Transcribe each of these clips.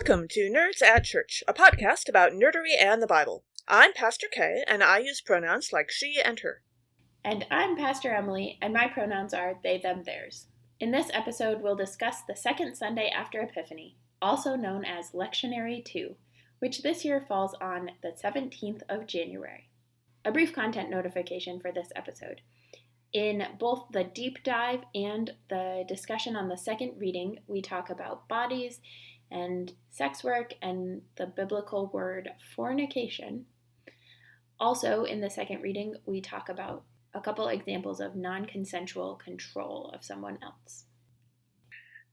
Welcome to Nerds at Church, a podcast about nerdery and the Bible. I'm Pastor Kay, and I use pronouns like she and her. And I'm Pastor Emily, and my pronouns are they, them, theirs. In this episode, we'll discuss the second Sunday after Epiphany, also known as Lectionary 2, which this year falls on the 17th of January. A brief content notification for this episode. In both the deep dive and the discussion on the second reading, we talk about bodies and sex work and the biblical word fornication. Also, in the second reading, we talk about a couple examples of non-consensual control of someone else.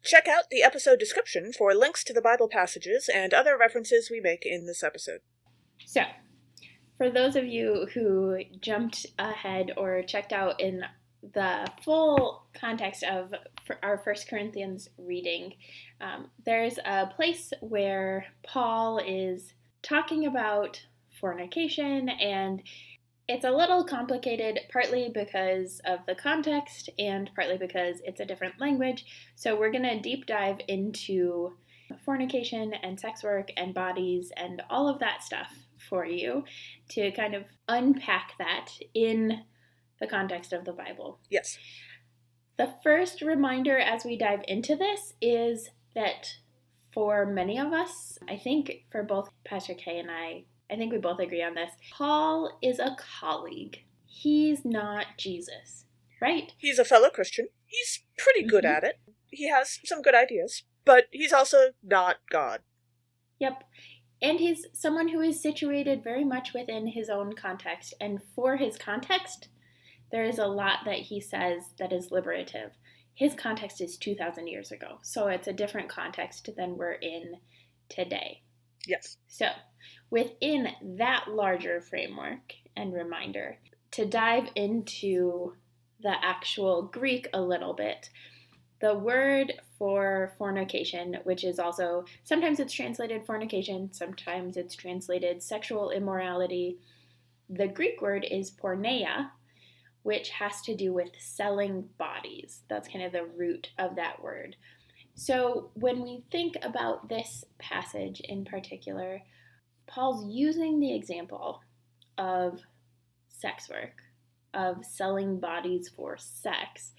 Check out the episode description for links to the Bible passages and other references we make in this episode. So, for those of you who jumped ahead or checked out in the full context of our 1 Corinthians reading, there's a place where Paul is talking about fornication, and it's a little complicated, partly because of the context and partly because it's a different language. So we're going to deep dive into fornication and sex work and bodies and all of that stuff for you to kind of unpack that in the context of the Bible. Yes. The first reminder as we dive into this is that for many of us, I think for both Pastor Kay and I think we both agree on this, Paul is a colleague. He's not Jesus, right? He's a fellow Christian. He's pretty good at it. He has some good ideas, but he's also not God. Yep. And he's someone who is situated very much within his own context. And for his context, there is a lot that he says that is liberative. His context is 2,000 years ago, so it's a different context than we're in today. Yes. So, within that larger framework and reminder, to dive into the actual Greek a little bit, the word for fornication, which is also, sometimes it's translated fornication, sometimes it's translated sexual immorality. The Greek word is porneia, which has to do with selling bodies. That's kind of the root of that word. So when we think about this passage in particular, Paul's using the example of sex work, of selling bodies for sex.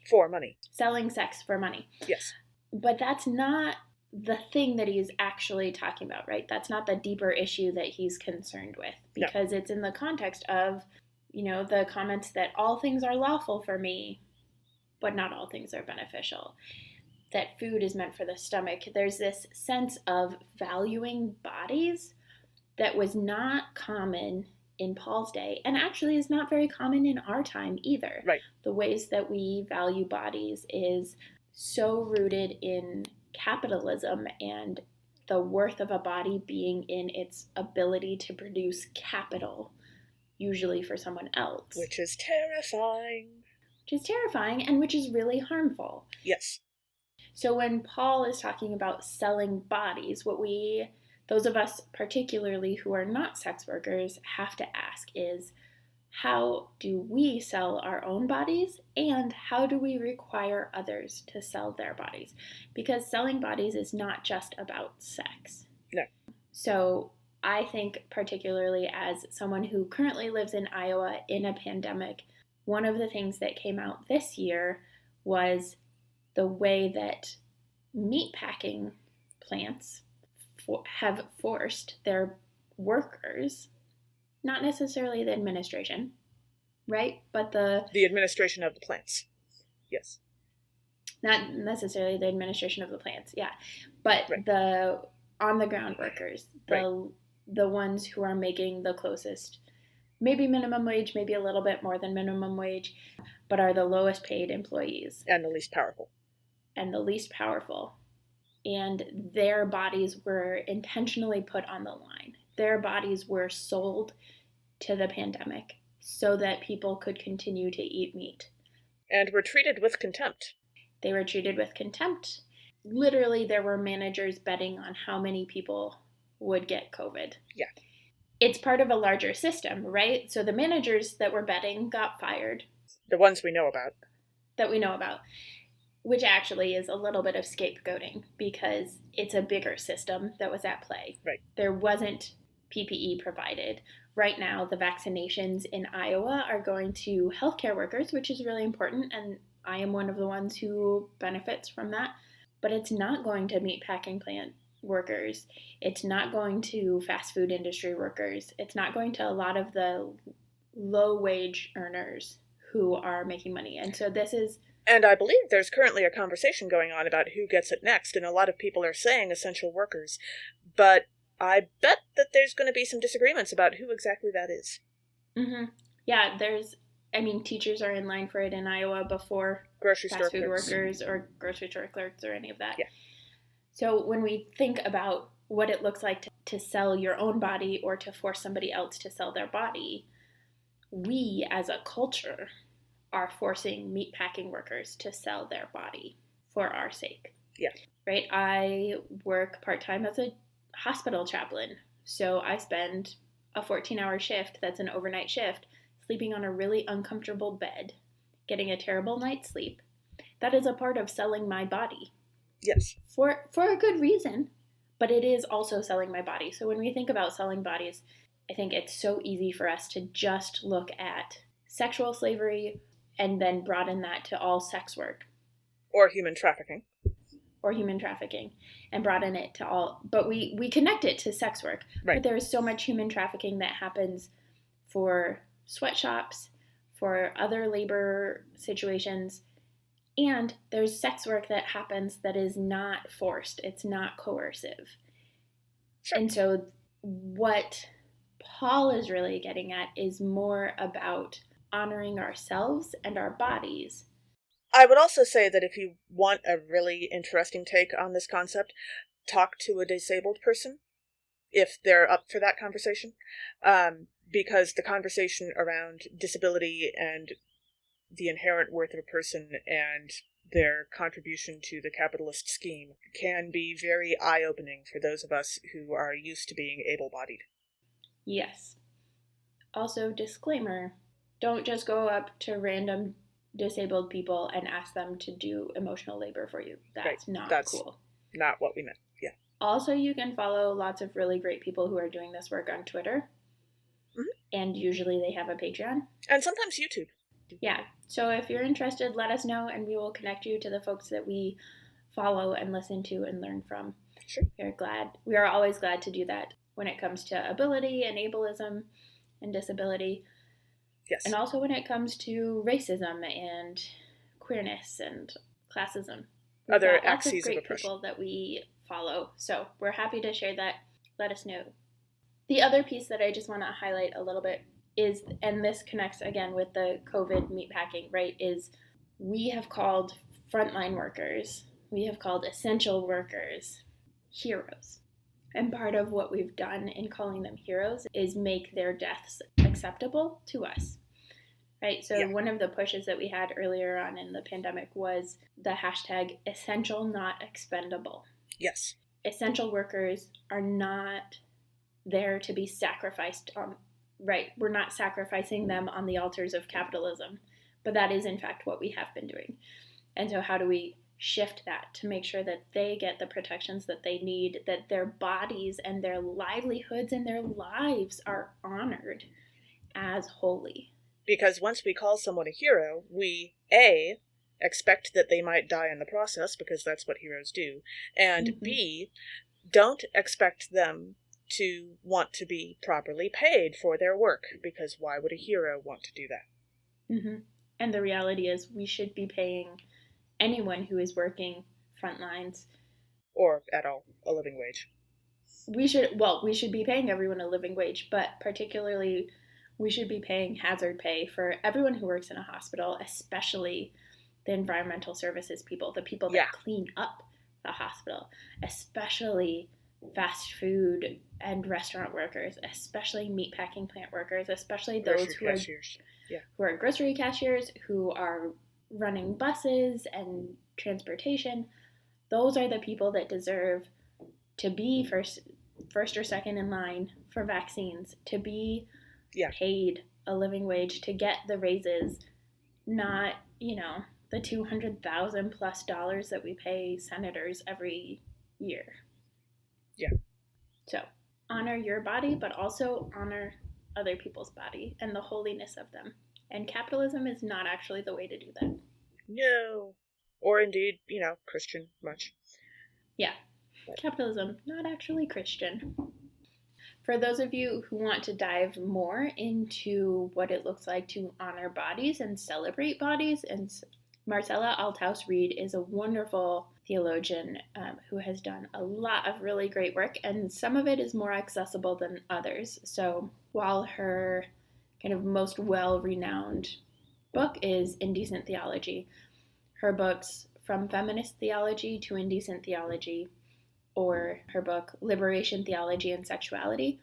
For money. Selling sex for money. Yes. But that's not the thing that he's actually talking about, right? That's not the deeper issue that he's concerned with, because it's in the context of, the comments that all things are lawful for me, but not all things are beneficial. That food is meant for the stomach. There's this sense of valuing bodies that was not common in Paul's day, and actually is not very common in our time either. Right. The ways that we value bodies is so rooted in capitalism and the worth of a body being in its ability to produce capital, usually for someone else. Which is terrifying. And which is really harmful. Yes. So when Paul is talking about selling bodies, those of us particularly who are not sex workers, have to ask is, how do we sell our own bodies, and how do we require others to sell their bodies? Because selling bodies is not just about sex. No. So I think particularly as someone who currently lives in Iowa in a pandemic, one of the things that came out this year was the way that meatpacking plants have forced their workers, not necessarily the administration, right? But the administration of the plants. Yes. Not necessarily the administration of the plants, yeah. But right. The on-the-ground workers, the ones who are making the closest, maybe minimum wage, maybe a little bit more than minimum wage, but are the lowest paid employees. And the least powerful. And their bodies were intentionally put on the line. Their bodies were sold to the pandemic so that people could continue to eat meat. And were treated with contempt. They were treated with contempt. Literally, there were managers betting on how many people would get COVID. Yeah. It's part of a larger system, right? So the managers that were betting got fired. The ones we know about. which actually is a little bit of scapegoating because it's a bigger system that was at play. Right. There wasn't PPE provided. Right now, the vaccinations in Iowa are going to healthcare workers, which is really important, and I am one of the ones who benefits from that. But it's not going to meatpacking plant workers. It's not going to fast food industry workers. It's not going to a lot of the low-wage earners who are making money. And so this is... And I believe there's currently a conversation going on about who gets it next, and a lot of people are saying essential workers. But I bet that there's going to be some disagreements about who exactly that is. Mm-hmm. Yeah, teachers are in line for it in Iowa before grocery fast store food clerks. workers or grocery store clerks or any of that. Yeah. So when we think about what it looks like to sell your own body or to force somebody else to sell their body, we as a culture are forcing meatpacking workers to sell their body for our sake. Yeah. Right? I work part-time as a hospital chaplain, so I spend a 14-hour shift that's an overnight shift sleeping on a really uncomfortable bed, getting a terrible night's sleep. That is a part of selling my body. Yes. For a good reason, but it is also selling my body. So when we think about selling bodies, I think it's so easy for us to just look at sexual slavery and then broaden that to all sex work. Or human trafficking. And broaden it to all, but we connect it to sex work. Right. But there is so much human trafficking that happens for sweatshops, for other labor situations, and there's sex work that happens that is not forced, it's not coercive. Sure. And so what Paul is really getting at is more about honoring ourselves and our bodies. I would also say that if you want a really interesting take on this concept, talk to a disabled person, if they're up for that conversation, because the conversation around disability and the inherent worth of a person and their contribution to the capitalist scheme can be very eye-opening for those of us who are used to being able-bodied. Yes. Also, disclaimer, don't just go up to random disabled people and ask them to do emotional labor for you. That's not cool. Not what we meant. Yeah. Also, you can follow lots of really great people who are doing this work on Twitter. Mm-hmm. And usually they have a Patreon. And sometimes YouTube. Yeah. So if you're interested, let us know and we will connect you to the folks that we follow and listen to and learn from. Sure. We are always glad to do that when it comes to ability and ableism and disability. Yes. And also when it comes to racism and queerness and classism. Other axes of oppression. Lots of great people that we follow. So we're happy to share that. Let us know. The other piece that I just want to highlight a little bit is, and this connects again with the COVID meatpacking, right, is we have called frontline workers, we have called essential workers heroes. And part of what we've done in calling them heroes is make their deaths acceptable to us, right? So One of the pushes that we had earlier on in the pandemic was the hashtag essential, not expendable. Yes. Essential workers are not there to be sacrificed on, right? We're not sacrificing them on the altars of capitalism, but that is in fact what we have been doing. And so how do we shift that to make sure that they get the protections that they need, that their bodies and their livelihoods and their lives are honored as holy? Because once we call someone a hero, we, A, expect that they might die in the process, because that's what heroes do, and mm-hmm. B, don't expect them to want to be properly paid for their work, because why would a hero want to do that? Mm-hmm. And the reality is we should be paying anyone who is working front lines, or at all, a living wage. We should be paying everyone a living wage, but particularly we should be paying hazard pay for everyone who works in a hospital, especially the environmental services people, the people that clean up the hospital, especially fast food and restaurant workers, especially meatpacking plant workers, especially those who are grocery cashiers, who are running buses and transportation. Those are the people that deserve to be first or second in line for vaccines, to be paid a living wage, to get the raises, not, the $200,000+ that we pay senators every year. Yeah. So honor your body, but also honor other people's body and the holiness of them. And capitalism is not actually the way to do that. No. Or indeed, Christian much. Yeah. Capitalism, not actually Christian. For those of you who want to dive more into what it looks like to honor bodies and celebrate bodies, and Marcella Althaus Reed is a wonderful theologian who has done a lot of really great work, and some of it is more accessible than others. So while her kind of most well-renowned book is Indecent Theology, her books From Feminist Theology to Indecent Theology, or her book Liberation Theology and Sexuality,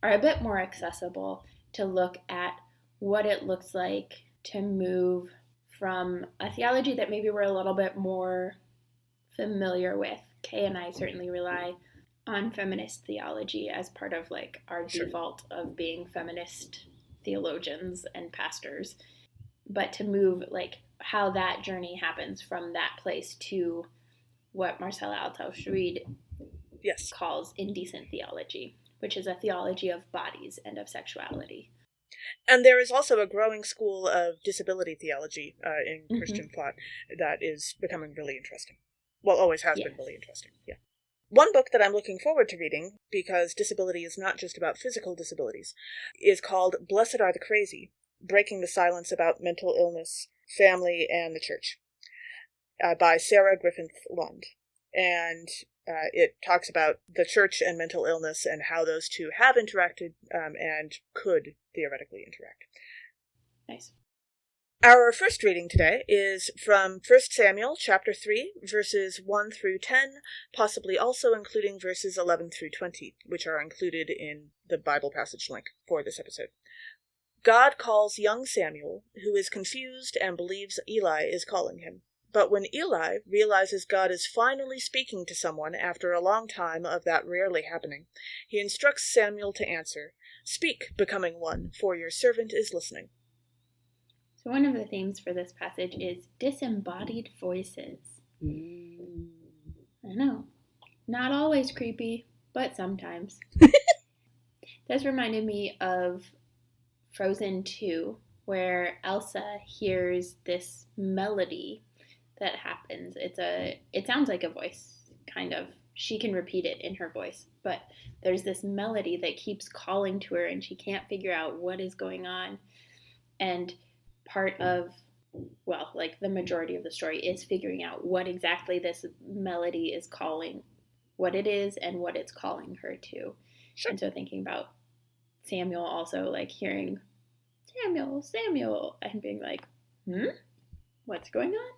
are a bit more accessible to look at what it looks like to move from a theology that maybe we're a little bit more familiar with. Kay and I certainly rely on feminist theology as part of like our default of being feminist theologians and pastors, but to move like how that journey happens from that place to what Marcella Althaus Reed calls indecent theology, which is a theology of bodies and of sexuality. And there is also a growing school of disability theology in Christian thought that is becoming really interesting. Well, always has been really interesting, yeah. One book that I'm looking forward to reading, because disability is not just about physical disabilities, is called Blessed Are the Crazy, Breaking the Silence About Mental Illness, Family, and the Church, by Sarah Griffith-Lund. And it talks about the church and mental illness and how those two have interacted and could theoretically interact. Nice. Our first reading today is from 1 Samuel chapter 3, verses 1 through 10, possibly also including verses 11 through 20, which are included in the Bible passage link for this episode. God calls young Samuel, who is confused and believes Eli is calling him. But when Eli realizes God is finally speaking to someone after a long time of that rarely happening, he instructs Samuel to answer, "Speak, becoming one, for your servant is listening." So one of the themes for this passage is disembodied voices. I know. Not always creepy, but sometimes. This reminded me of Frozen 2, where Elsa hears this melody that happens. It sounds like a voice, kind of. She can repeat it in her voice, but there's this melody that keeps calling to her and she can't figure out what is going on. And part of, well, like the majority of the story is figuring out what exactly this melody is calling, what it is and what it's calling her to. Sure. And so thinking about Samuel also like hearing Samuel, and being like, what's going on?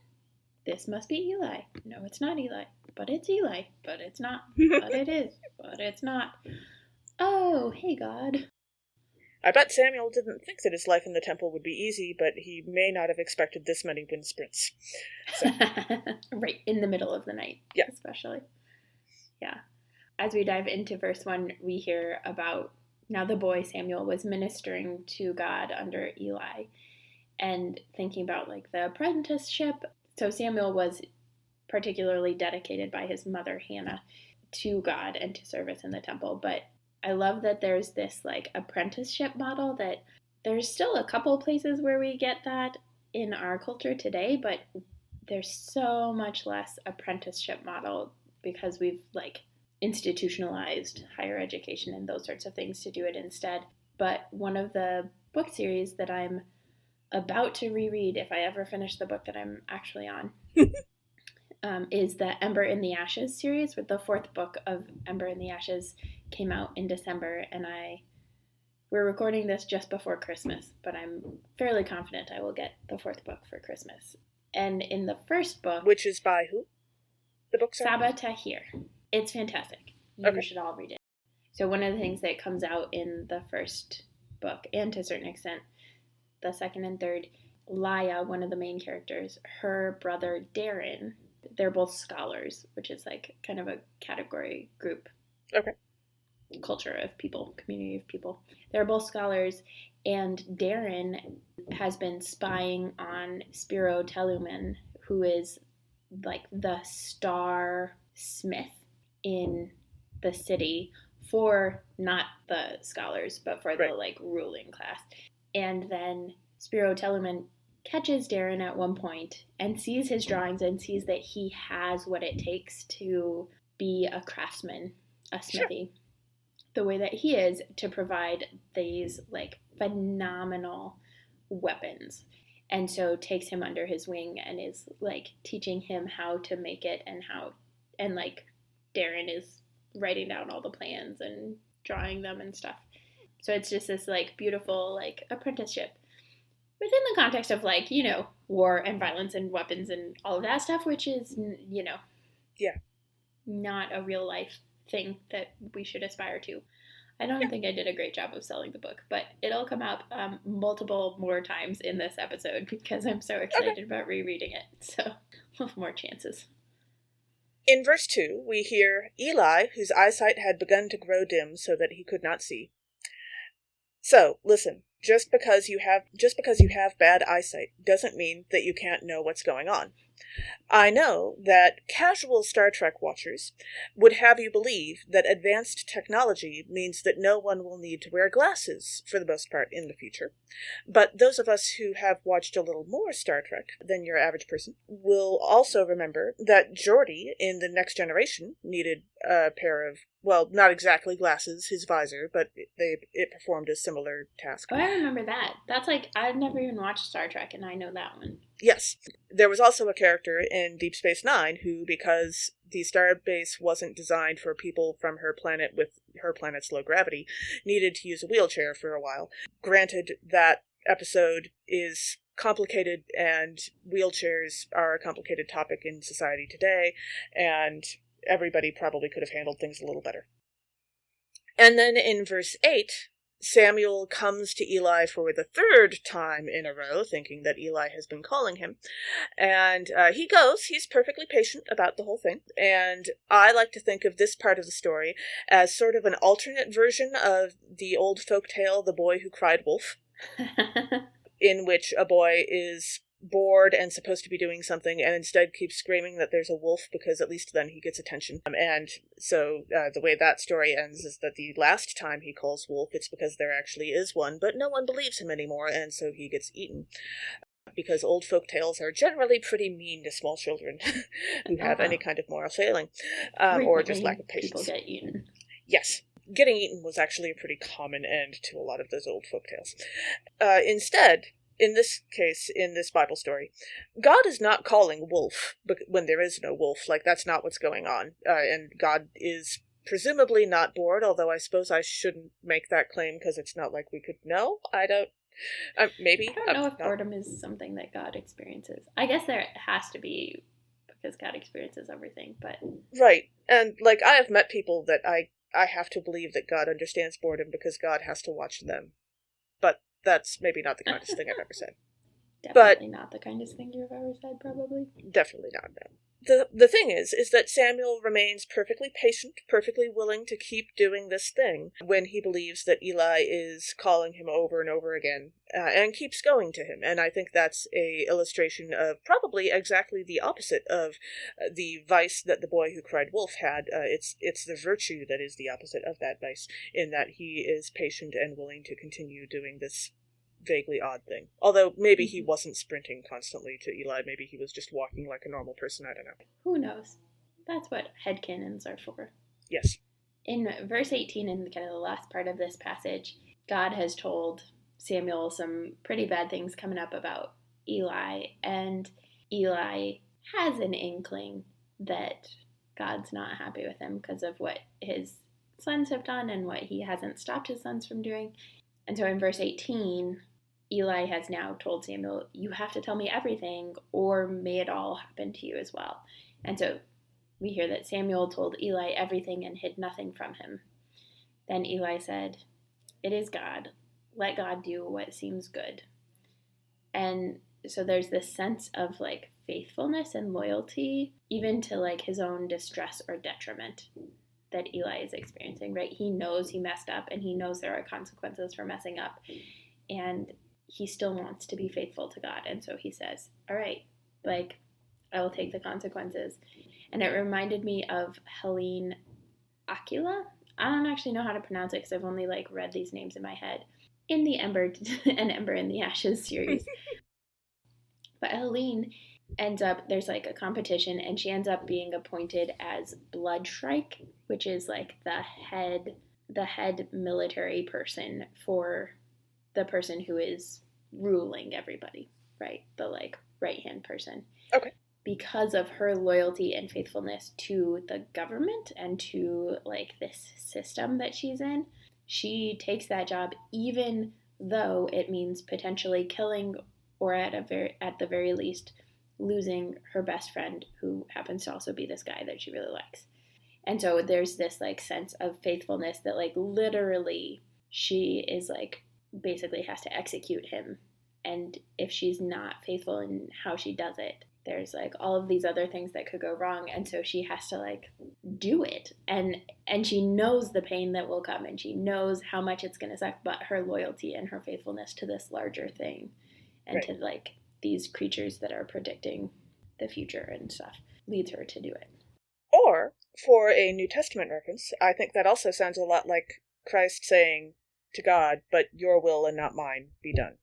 This must be Eli. No, it's not Eli. But it's Eli. But it's not. But it is. But it's not. Oh, hey, God. I bet Samuel didn't think that his life in the temple would be easy, but he may not have expected this many wind sprints. So. Right, in the middle of the night. Yeah. Especially. Yeah. As we dive into verse 1, we hear about now the boy Samuel was ministering to God under Eli and thinking about like the apprenticeship. So Samuel was particularly dedicated by his mother Hannah to God and to service in the temple. But I love that there's this like apprenticeship model that there's still a couple places where we get that in our culture today, but there's so much less apprenticeship model because we've like institutionalized higher education and those sorts of things to do it instead. But one of the book series that I'm about to reread, if I ever finish the book that I'm actually on, is the Ember in the Ashes series, with the 4th book of Ember in the Ashes came out in December, and we're recording this just before Christmas, but I'm fairly confident I will get the 4th book for Christmas. And in the first book... Which is by who? The book? Saba Tahir. It's fantastic. You should all read it. So one of the things that comes out in the first book, and to a certain extent the second and third, Laya, one of the main characters, her brother Darren, they're both scholars, which is like kind of a category group. Okay. Culture of people, community of people. They're both scholars, and Darren has been spying on Spiro Teluman, who is like the star smith in the city for not the scholars, but for the like ruling class. And then Spiro Tellerman catches Darren at one point and sees his drawings and sees that he has what it takes to be a craftsman, a smithy, the way that he is, to provide these like phenomenal weapons. And so takes him under his wing and is like teaching him how to make it, and like Darren is writing down all the plans and drawing them and stuff. So it's just this like beautiful like apprenticeship within the context of like, you know, war and violence and weapons and all of that stuff, which is, you know, not a real life thing that we should aspire to. I don't think I did a great job of selling the book, but it'll come up multiple more times in this episode because I'm so excited about rereading it. So we'll have more chances. In verse 2, we hear Eli, whose eyesight had begun to grow dim so that he could not see. So, listen, just because you have bad eyesight doesn't mean that you can't know what's going on. I know that casual Star Trek watchers would have you believe that advanced technology means that no one will need to wear glasses for the most part in the future. But those of us who have watched a little more Star Trek than your average person will also remember that Geordi in The Next Generation needed a pair of, well, not exactly glasses, his visor, but it performed a similar task. Oh, I remember that. That's like, I've never even watched Star Trek, and I know that one. Yes. There was also a character in Deep Space Nine who, because the starbase wasn't designed for people from her planet with her planet's low gravity, needed to use a wheelchair for a while. Granted, that episode is complicated, and wheelchairs are a complicated topic in society today, and everybody probably could have handled things a little better. And then in verse 8, Samuel comes to Eli for the third time in a row, thinking that Eli has been calling him. And he goes. He's perfectly patient about the whole thing. And I like to think of this part of the story as sort of an alternate version of the old folk tale, The Boy Who Cried Wolf, in which a boy is bored and supposed to be doing something and instead keeps screaming that there's a wolf because at least then he gets attention. And so the way that story ends is that the last time he calls wolf, it's because there actually is one, but no one believes him anymore, and so he gets eaten. Because old folk tales are generally pretty mean to small children who have any kind of moral failing, or just lack of patience. People get eaten. Yes. Getting eaten was actually a pretty common end to a lot of those old folk tales. Instead, in this case, in this Bible story, God is not calling wolf when there is no wolf. Like, that's not what's going on. And God is presumably not bored, although I suppose I shouldn't make that claim because it's not like we could know. Maybe. I don't know if boredom is something that God experiences. I guess there has to be, because God experiences everything, but... Right. And, like, I have met people that I have to believe that God understands boredom because God has to watch them. But that's maybe not the kindest thing I've ever said. Definitely not the kindest thing you've ever said, probably. Definitely not, no. The thing is that Samuel remains perfectly patient, perfectly willing to keep doing this thing when he believes that Eli is calling him over and over again, and keeps going to him. And I think that's a illustration of probably exactly the opposite of the vice that the boy who cried wolf had. It's the virtue that is the opposite of that vice, in that he is patient and willing to continue doing this vaguely odd thing. Although maybe he wasn't sprinting constantly to Eli, maybe he was just walking like a normal person, I don't know. Who knows? That's what headcanons are for. Yes. In verse 18, in kind of the last part of this passage, God has told Samuel some pretty bad things coming up about Eli, and Eli has an inkling that God's not happy with him because of what his sons have done and what he hasn't stopped his sons from doing. And so in verse 18, Eli has now told Samuel, you have to tell me everything, or may it all happen to you as well. And so we hear that Samuel told Eli everything and hid nothing from him. Then Eli said, it is God. Let God do what seems good. And so there's this sense of like faithfulness and loyalty, even to like his own distress or detriment that Eli is experiencing, right? He knows he messed up and he knows there are consequences for messing up. And he still wants to be faithful to God. And so he says, all right, like, I will take the consequences. And it reminded me of Helene Aquila. I don't actually know how to pronounce it because I've only like read these names in my head in the Ember and Ember in the Ashes series. But Helene ends up, there's like a competition, and she ends up being appointed as Blood Shrike, which is like the head military person for the person who is ruling everybody, right? The like right hand person. Okay. Because of her loyalty and faithfulness to the government and to like this system that she's in, she takes that job even though it means potentially killing or at the very least losing her best friend, who happens to also be this guy that she really likes. And so there's this like sense of faithfulness that like literally she is like basically has to execute him, and if she's not faithful in how she does it, there's like all of these other things that could go wrong, and so she has to like do it, and she knows the pain that will come, and she knows how much it's going to suck, but her loyalty and her faithfulness to this larger thing and right. to like these creatures that are predicting the future and stuff leads her to do it. Or, for a New Testament reference, I think that also sounds a lot like Christ saying to God, but your will and not mine be done,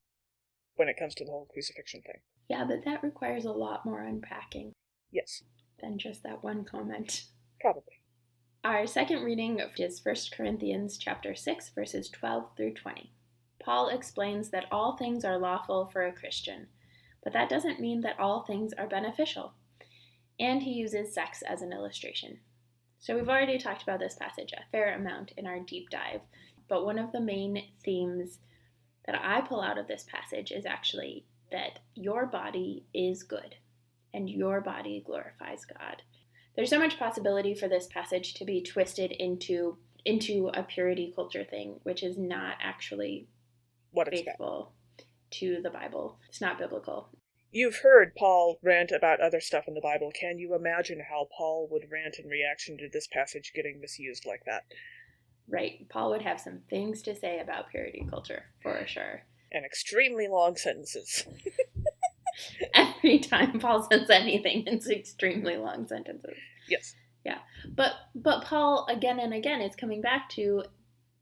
when it comes to the whole crucifixion thing. Yeah, but that requires a lot more unpacking. Yes. Than just that one comment. Probably. Our second reading is 1 Corinthians chapter 6, verses 12 through 20. Paul explains that all things are lawful for a Christian, but that doesn't mean that all things are beneficial. And he uses sex as an illustration. So we've already talked about this passage a fair amount in our deep dive, but one of the main themes that I pull out of this passage is actually that your body is good and your body glorifies God. There's so much possibility for this passage to be twisted into a purity culture thing, which is not actually what it's faithful to the Bible. It's not biblical. You've heard Paul rant about other stuff in the Bible. Can you imagine how Paul would rant in reaction to this passage getting misused like that? Right. Paul would have some things to say about purity culture, for sure. And extremely long sentences. Every time Paul says anything, it's extremely long sentences. Yes. Yeah. But Paul, again and again, is coming back to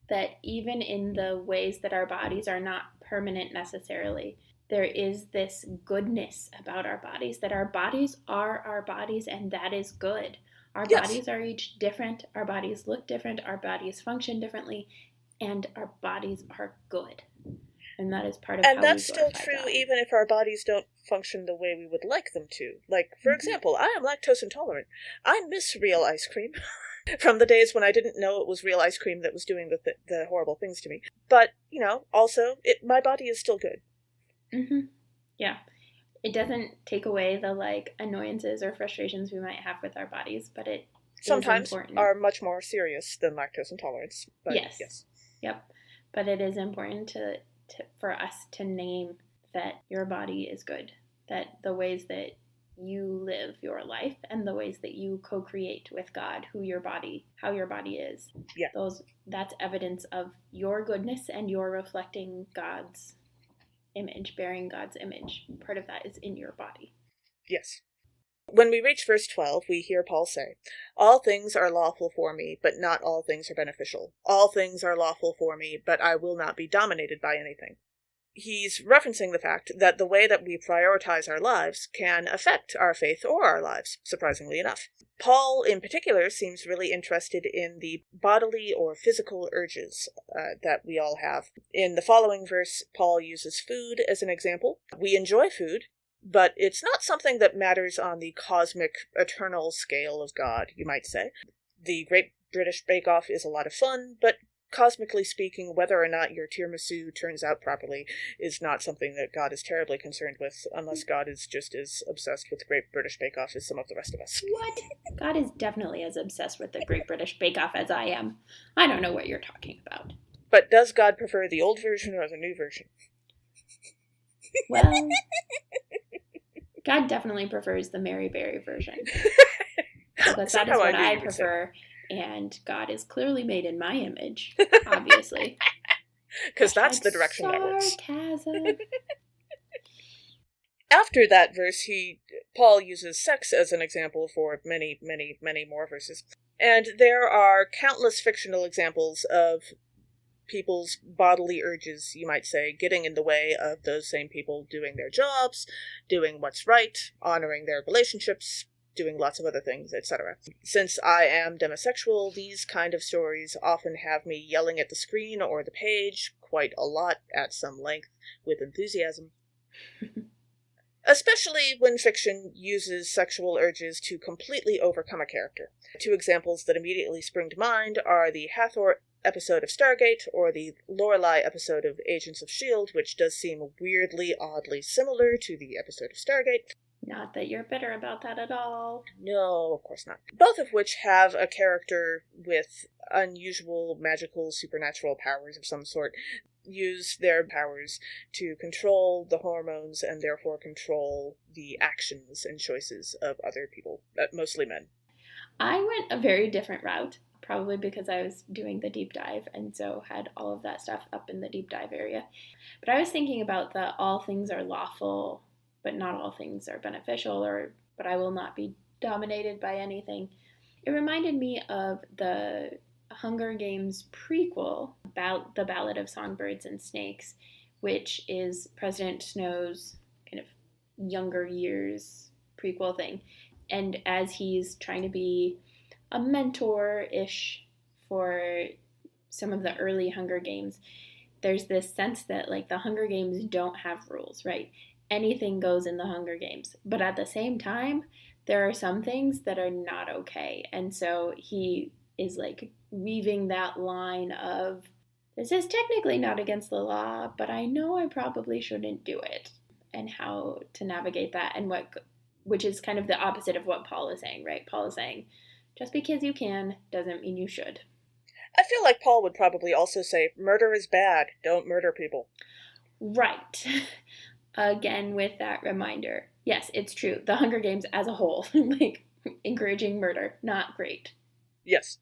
that even in the ways that our bodies are not permanent necessarily, there is this goodness about our bodies, that our bodies are our bodies, and that is good. Our bodies are each different. Our bodies look different. Our bodies function differently, and our bodies are good. And that is part of how we glorify God. And that's still true even if our bodies don't function the way we would like them to. Like, for example, I am lactose intolerant. I miss real ice cream from the days when I didn't know it was real ice cream that was doing the horrible things to me. But, also, my body is still good. Mm-hmm. Yeah. It doesn't take away the, like, annoyances or frustrations we might have with our bodies, but it sometimes is important. Are much more serious than lactose intolerance. But yes. Yep. But it is important for us to name that your body is good, that the ways that you live your life and the ways that you co-create with God, how your body is. Yeah. That's evidence of your goodness, and you're reflecting God's image, bearing God's image. Part of that is in your body. Yes. When we reach verse 12, we hear Paul say, all things are lawful for me, but not all things are beneficial. All things are lawful for me, but I will not be dominated by anything. He's referencing the fact that the way that we prioritize our lives can affect our faith or our lives, surprisingly enough. Paul, in particular, seems really interested in the bodily or physical urges that we all have. In the following verse, Paul uses food as an example. We enjoy food, but it's not something that matters on the cosmic, eternal scale of God, you might say. The Great British Bake Off is a lot of fun, but cosmically speaking, whether or not your tiramisu turns out properly is not something that God is terribly concerned with, unless God is just as obsessed with the Great British Bake Off as some of the rest of us. What? God is definitely as obsessed with the Great British Bake Off as I am. I don't know what you're talking about. But does God prefer the old version or the new version? Well, God definitely prefers the Mary Berry version. Because that is what I prefer. And God is clearly made in my image, obviously. Because that's the direction that works. Sarcasm. After that verse, Paul uses sex as an example for many, many, many more verses. And there are countless fictional examples of people's bodily urges, you might say, getting in the way of those same people doing their jobs, doing what's right, honoring their relationships, doing lots of other things, etc. Since I am demisexual, these kind of stories often have me yelling at the screen or the page quite a lot at some length with enthusiasm. Especially when fiction uses sexual urges to completely overcome a character. Two examples that immediately spring to mind are the Hathor episode of Stargate or the Lorelei episode of Agents of S.H.I.E.L.D., which does seem weirdly, oddly similar to the episode of Stargate. Not that you're bitter about that at all. No, of course not. Both of which have a character with unusual, magical, supernatural powers of some sort. Use their powers to control the hormones and therefore control the actions and choices of other people, mostly men. I went a very different route, probably because I was doing the deep dive and so had all of that stuff up in the deep dive area. But I was thinking about the all things are lawful, but not all things are beneficial, but I will not be dominated by anything. It reminded me of the Hunger Games prequel about the Ballad of Songbirds and Snakes, which is President Snow's kind of younger years prequel thing. And as he's trying to be a mentor-ish for some of the early Hunger Games, there's this sense that like the Hunger Games don't have rules, right? Anything goes in the Hunger Games. But at the same time, there are some things that are not okay. And so he is like weaving that line of, this is technically not against the law, but I know I probably shouldn't do it, and how to navigate that, and which is kind of the opposite of what Paul is saying, right? Paul is saying, just because you can doesn't mean you should. I feel like Paul would probably also say, murder is bad, don't murder people. Right. Again, with that reminder. Yes, it's true. The Hunger Games as a whole, like, encouraging murder, not great. Yes.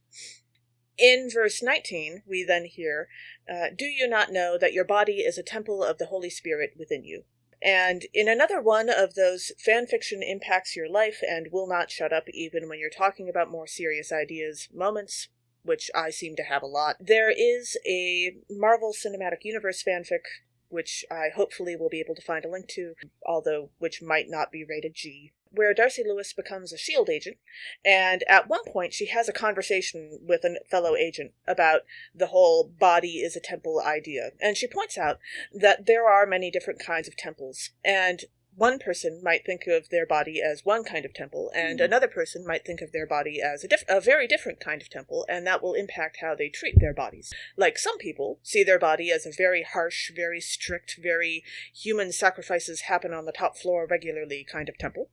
In verse 19, we then hear, do you not know that your body is a temple of the Holy Spirit within you? And in another one of those fan fiction impacts your life and will not shut up even when you're talking about more serious ideas moments, which I seem to have a lot, there is a Marvel Cinematic Universe fanfic, which I hopefully will be able to find a link to, although which might not be rated G, where Darcy Lewis becomes a S.H.I.E.L.D. agent, and at one point she has a conversation with a fellow agent about the whole body is a temple idea, and she points out that there are many different kinds of temples, and one person might think of their body as one kind of temple, and another person might think of their body as a very different kind of temple, and that will impact how they treat their bodies. Like, some people see their body as a very harsh, very strict, very human sacrifices happen on the top floor regularly kind of temple.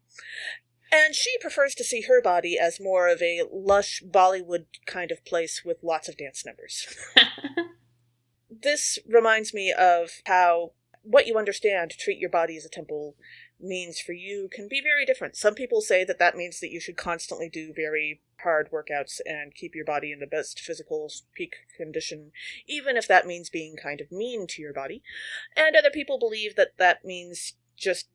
And she prefers to see her body as more of a lush Bollywood kind of place with lots of dance numbers. This reminds me of how what you understand to treat your body as a temple means for you can be very different. Some people say that that means that you should constantly do very hard workouts and keep your body in the best physical peak condition, even if that means being kind of mean to your body. And other people believe that that means just,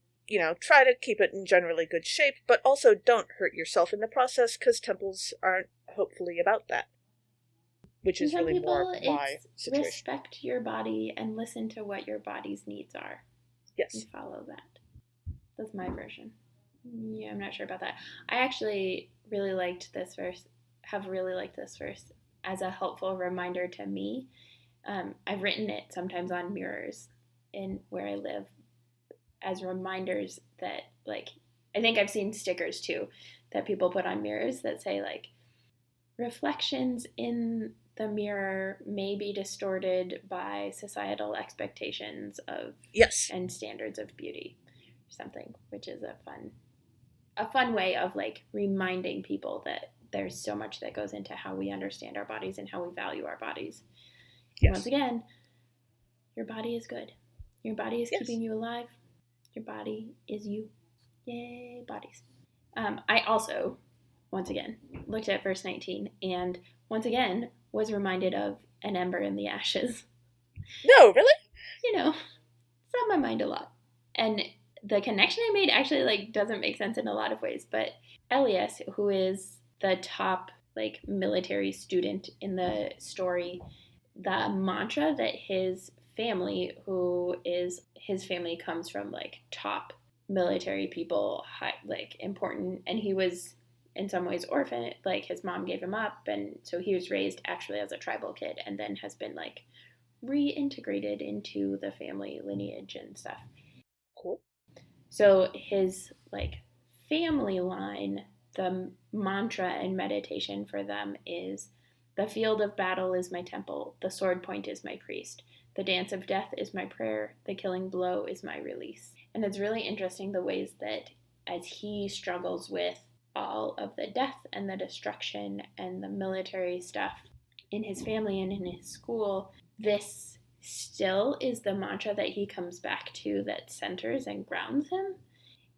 try to keep it in generally good shape, but also don't hurt yourself in the process, because temples aren't hopefully about that. Which is really more my situation. Respect your body and listen to what your body's needs are. Yes. And follow that. That's my version. Yeah, I'm not sure about that. I actually really liked this verse, as a helpful reminder to me. I've written it sometimes on mirrors in where I live as reminders that, like, I think I've seen stickers too that people put on mirrors that say, like, reflections in the mirror may be distorted by societal expectations of and standards of beauty or something, which is a fun way of like reminding people that there's so much that goes into how we understand our bodies and how we value our bodies. Yes. Once again, your body is good. Your body is keeping you alive. Your body is you. Yay, bodies. I also, once again, looked at verse 19 and once again was reminded of an ember in the ashes. No, really? It's on my mind a lot. And the connection I made actually like doesn't make sense in a lot of ways, but Elias, who is the top like military student in the story, the mantra that his family, his family comes from like top military people, high, like important, and he was in some ways orphan, like his mom gave him up, and so he was raised actually as a tribal kid and then has been like reintegrated into the family lineage and stuff. Cool. So his like family line, the mantra and meditation for them is, the field of battle is my temple, the sword point is my priest, the dance of death is my prayer, the killing blow is my release. And it's really interesting the ways that as he struggles with all of the death and the destruction and the military stuff in his family and in his school, this still is the mantra that he comes back to that centers and grounds him.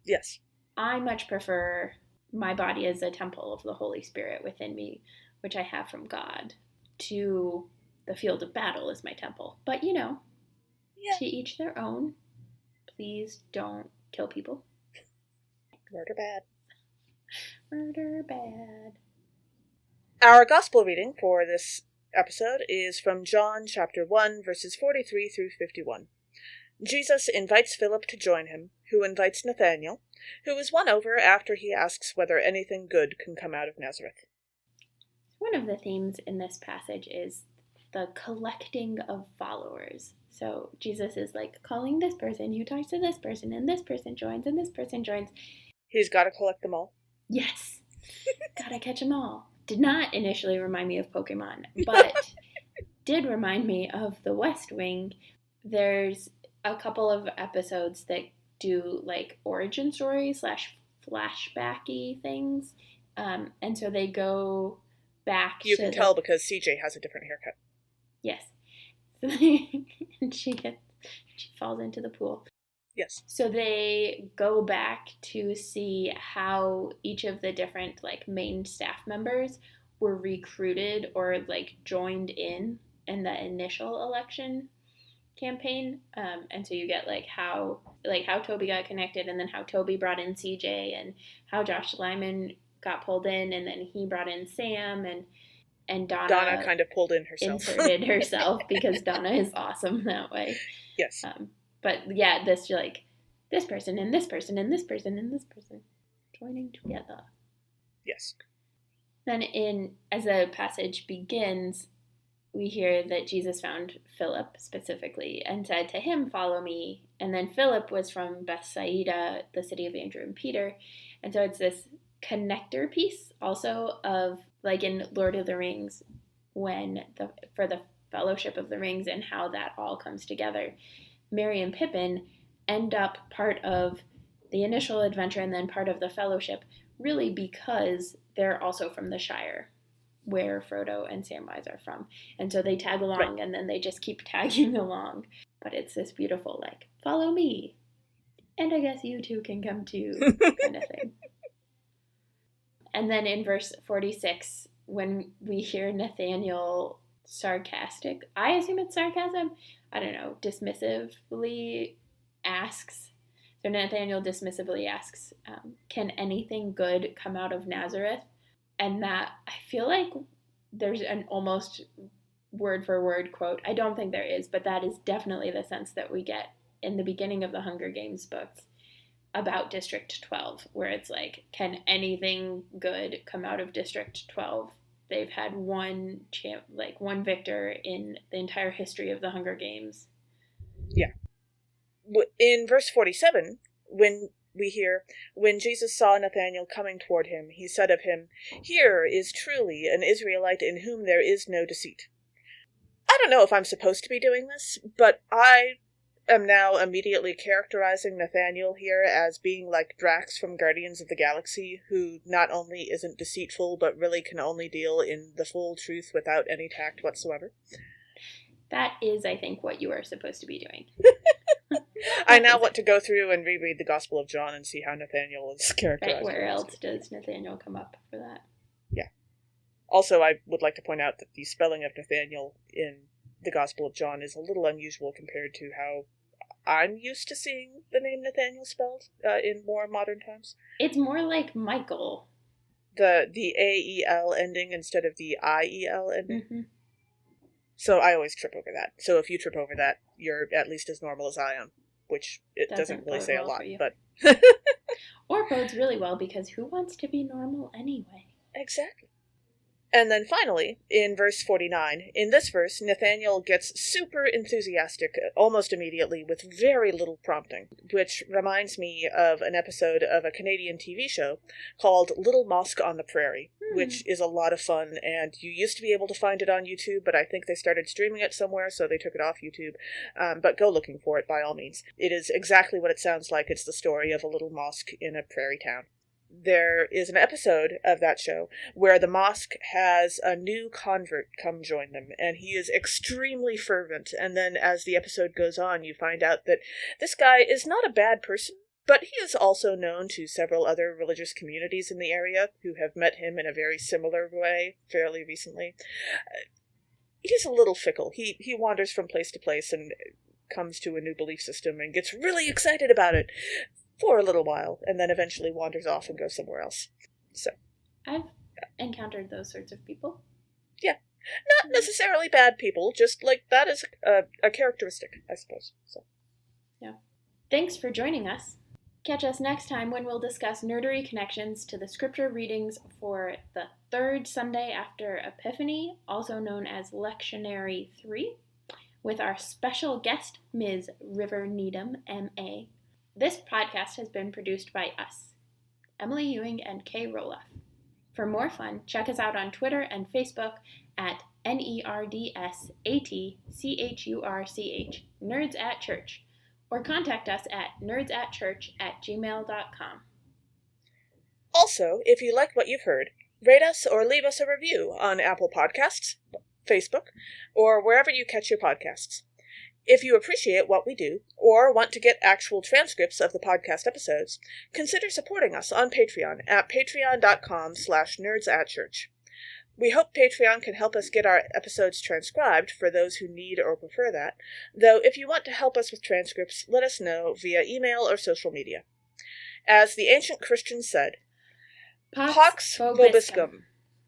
Yes. I much prefer my body as a temple of the Holy Spirit within me, which I have from God, to the field of battle is my temple. But, you know, to each their own. Please don't kill people. Murder bad. Murder bad. Our gospel reading for this episode is from John chapter 1, verses 43 through 51. Jesus invites Philip to join him, who invites Nathanael, who is won over after he asks whether anything good can come out of Nazareth. One of the themes in this passage is the collecting of followers. So Jesus is like calling this person who talks to this person, and this person joins, and this person joins. He's got to collect them all. Yes. Gotta catch them all. Did not initially remind me of Pokemon, but did remind me of The West Wing. There's a couple of episodes that do like origin story / flashbacky things. And so they go back You can tell because CJ has a different haircut. Yes. And she falls into the pool. Yes. So they go back to see how each of the different like main staff members were recruited or like joined in the initial election campaign. And so you get like how Toby got connected, and then how Toby brought in CJ, and how Josh Lyman got pulled in, and then he brought in Sam, and Donna kind of pulled in herself. Inserted herself because Donna is awesome that way. Yes. But yeah, this like this person and this person and this person and this person joining together. Yes. Then as the passage begins, we hear that Jesus found Philip specifically and said to him, "Follow me." And then Philip was from Bethsaida, the city of Andrew and Peter. And so it's this connector piece also of like in Lord of the Rings, for the Fellowship of the Rings and how that all comes together. Merry and Pippin end up part of the initial adventure and then part of the Fellowship, really because they're also from the Shire, where Frodo and Samwise are from. And so they tag along, right. And then they just keep tagging along. But it's this beautiful, like, follow me, and I guess you too can come too, kind of thing. And then in verse 46, when we hear Nathanael sarcastic, I assume it's sarcasm, I don't know, dismissively asks, so Nathanael dismissively asks, can anything good come out of Nazareth? And that, I feel like there's an almost word for word quote. I don't think there is, but that is definitely the sense that we get in the beginning of the Hunger Games books about District 12, where it's like, can anything good come out of District 12? They've had one victor in the entire history of the Hunger Games. Yeah. In verse 47, when we hear, when Jesus saw Nathanael coming toward him, he said of him, "Here is truly an Israelite in whom there is no deceit." I don't know if I'm supposed to be doing this, but I am now immediately characterizing Nathanael here as being like Drax from Guardians of the Galaxy, who not only isn't deceitful, but really can only deal in the full truth without any tact whatsoever. That is, I think, what you are supposed to be doing. I now want to go through and reread the Gospel of John and see how Nathanael is characterized. Right, where else does Nathanael come up for that? Yeah. Also, I would like to point out that the spelling of Nathanael in the Gospel of John is a little unusual compared to how I'm used to seeing the name Nathaniel spelled in more modern times. It's more like Michael. The A-E-L ending instead of the I-E-L ending. Mm-hmm. So I always trip over that. So if you trip over that, you're at least as normal as I am, which it doesn't really say a lot, but... Or bodes really well, because who wants to be normal anyway? Exactly. And then finally, in verse 49, in this verse, Nathaniel gets super enthusiastic almost immediately with very little prompting, which reminds me of an episode of a Canadian TV show called Little Mosque on the Prairie, which is a lot of fun, and you used to be able to find it on YouTube, but I think they started streaming it somewhere, so they took it off YouTube. But go looking for it by all means. It is exactly what it sounds like. It's the story of a little mosque in a prairie town. There is an episode of that show where the mosque has a new convert come join them, and he is extremely fervent, and then as the episode goes on, you find out that this guy is not a bad person, but he is also known to several other religious communities in the area who have met him in a very similar way fairly recently. He's a little fickle. He wanders from place to place and comes to a new belief system and gets really excited about it for a little while, and then eventually wanders off and goes somewhere else. So I've encountered those sorts of people. Yeah. Not necessarily bad people, just like that is a characteristic, I suppose. So yeah. Thanks for joining us. Catch us next time when we'll discuss nerdery connections to the scripture readings for the third Sunday after Epiphany, also known as Lectionary 3, with our special guest, Ms. River Needham, M.A. This podcast has been produced by us, Emily Ewing and Kay Rohloff. For more fun, check us out on Twitter and Facebook at NerdsAtChurch, NerdsAtChurch, or contact us at NerdsAtChurch@gmail.com. Also, if you like what you've heard, rate us or leave us a review on Apple Podcasts, Facebook, or wherever you catch your podcasts. If you appreciate what we do, or want to get actual transcripts of the podcast episodes, consider supporting us on Patreon at patreon.com/NerdsAtChurch. We hope Patreon can help us get our episodes transcribed for those who need or prefer that, though if you want to help us with transcripts, let us know via email or social media. As the ancient Christians said, Pax vobiscum.